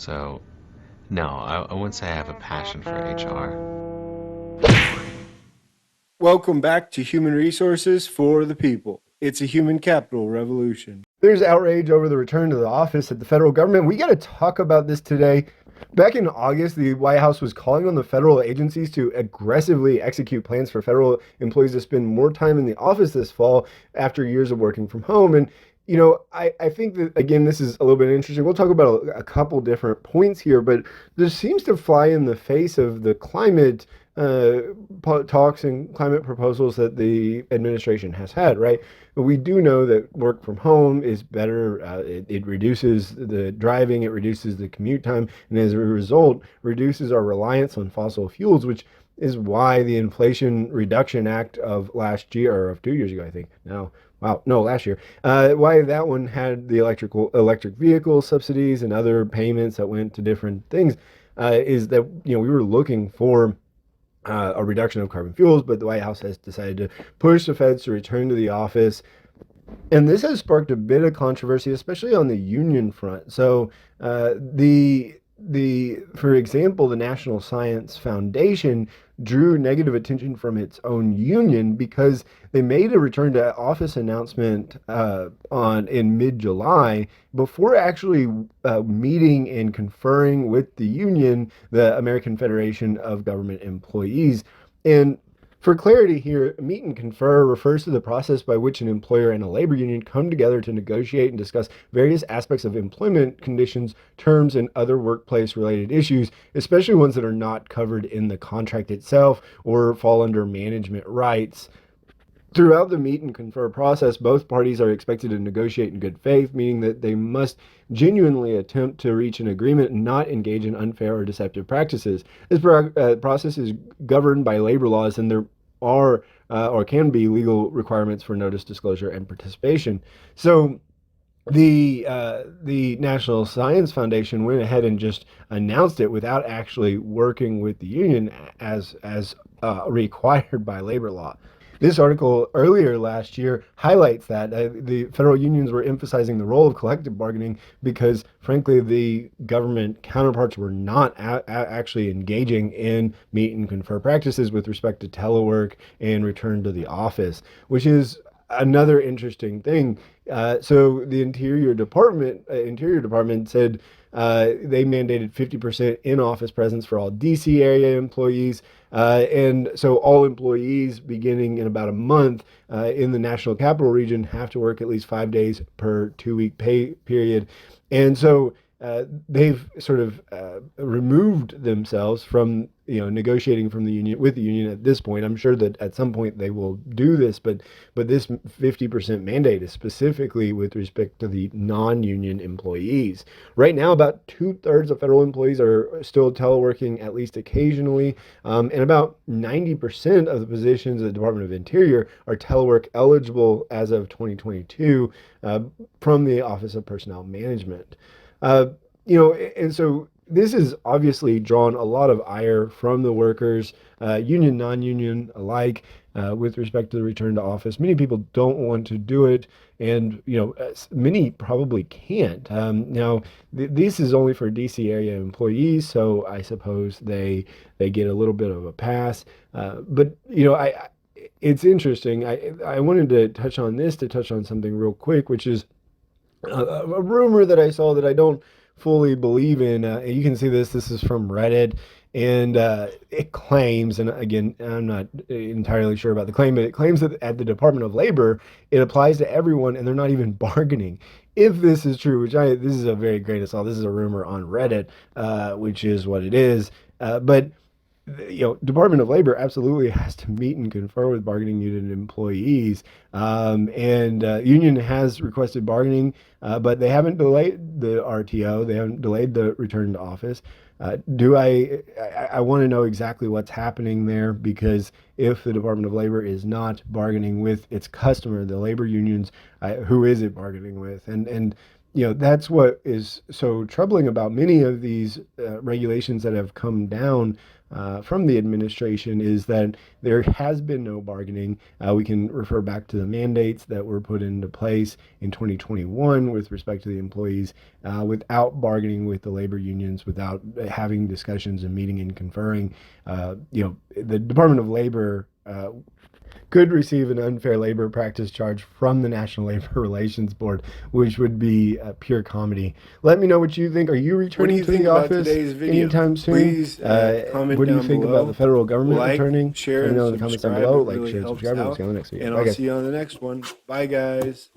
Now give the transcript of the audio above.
So, no, I wouldn't say I have a passion for HR. Welcome back to Human Resources for the People. It's a human capital revolution. There's outrage over the return to the office at the federal government. We got to talk about this today. Back in August, the White House was calling on the federal agencies to aggressively execute plans for federal employees to spend more time in the office this fall after years of working from home. And I think that, again, this is a little bit interesting. We'll talk about a couple different points here, but this seems to fly in the face of the climate uh, talks and climate proposals that the administration has had, right? But we do know that work from home is better. It reduces the driving, it reduces the commute time, and as a result, reduces our reliance on fossil fuels, which is why the Inflation Reduction Act of last year, or of 2 years ago, I think. Now, wow, no, last year. Why that one had the electric vehicle subsidies and other payments that went to different things, is that we were looking for a reduction of carbon fuels, but the White House has decided to push the feds to return to the office. And this has sparked a bit of controversy, especially on the union front. So for example, the National Science Foundation drew negative attention from its own union because they made a return to office announcement on in mid-July before actually meeting and conferring with the union, the American Federation of Government Employees. And for clarity here, meet and confer refers to the process by which an employer and a labor union come together to negotiate and discuss various aspects of employment conditions, terms, and other workplace related issues, especially ones that are not covered in the contract itself or fall under management rights. Throughout the meet and confer process, both parties are expected to negotiate in good faith, meaning that they must genuinely attempt to reach an agreement and not engage in unfair or deceptive practices. This process is governed by labor laws, and there are or can be legal requirements for notice, disclosure, and participation. So the National Science Foundation went ahead and just announced it without actually working with the union as required by labor law. This article earlier last year highlights that the federal unions were emphasizing the role of collective bargaining because, frankly, the government counterparts were not actually engaging in meet and confer practices with respect to telework and return to the office, which is another interesting thing. So the Interior Department said they mandated 50% in-office presence for all DC area employees. And so all employees beginning in about a month in the National Capital Region have to work at least 5 days per 2-week pay period. And so they've sort of removed themselves from negotiating from the union with the union at this point. I'm sure that at some point they will do this, but this 50% mandate is specifically with respect to the non-union employees. Right now, about 2/3 of federal employees are still teleworking at least occasionally, and about 90% of the positions of the Department of Interior are telework eligible as of 2022 from the Office of Personnel Management. Uh, and so this has obviously drawn a lot of ire from the workers, union, non-union alike, with respect to the return to office. Many people don't want to do it, and many probably can't. Now, this is only for DC area employees, so I suppose they get a little bit of a pass. But it's interesting. I wanted to touch on this to touch on something real quick, which is a rumor that I saw that I don't fully believe in. You can see this. This is from Reddit, and it claims, and again, I'm not entirely sure about the claim, but it claims that at the Department of Labor, it applies to everyone, and they're not even bargaining. If this is true, this is a very great assault. This is a rumor on Reddit, which is what it is. But Department of Labor absolutely has to meet and confer with bargaining unit employees, and union has requested bargaining, but they haven't delayed the RTO. They haven't delayed the return to office. Do I want to know exactly what's happening there, because if the Department of Labor is not bargaining with its customer, the labor unions, who is it bargaining with? And That's what is so troubling about many of these regulations that have come down from the administration is that there has been no bargaining. We can refer back to the mandates that were put into place in 2021 with respect to the employees without bargaining with the labor unions, without having discussions and meeting and conferring. The Department of Labor could receive an unfair labor practice charge from the National Labor Relations Board, which would be pure comedy. Let me know what you think. Are you What do returning you to the think about office today's video? anytime soon? Please comment What do you down think about the below. federal government Like, returning? share, Let me and know in the comments down subscribe. below. It Like, really share, and helps subscribe, and we'll see out. you on the next video. And Bye, I'll guys. see you on the next one. Bye, guys.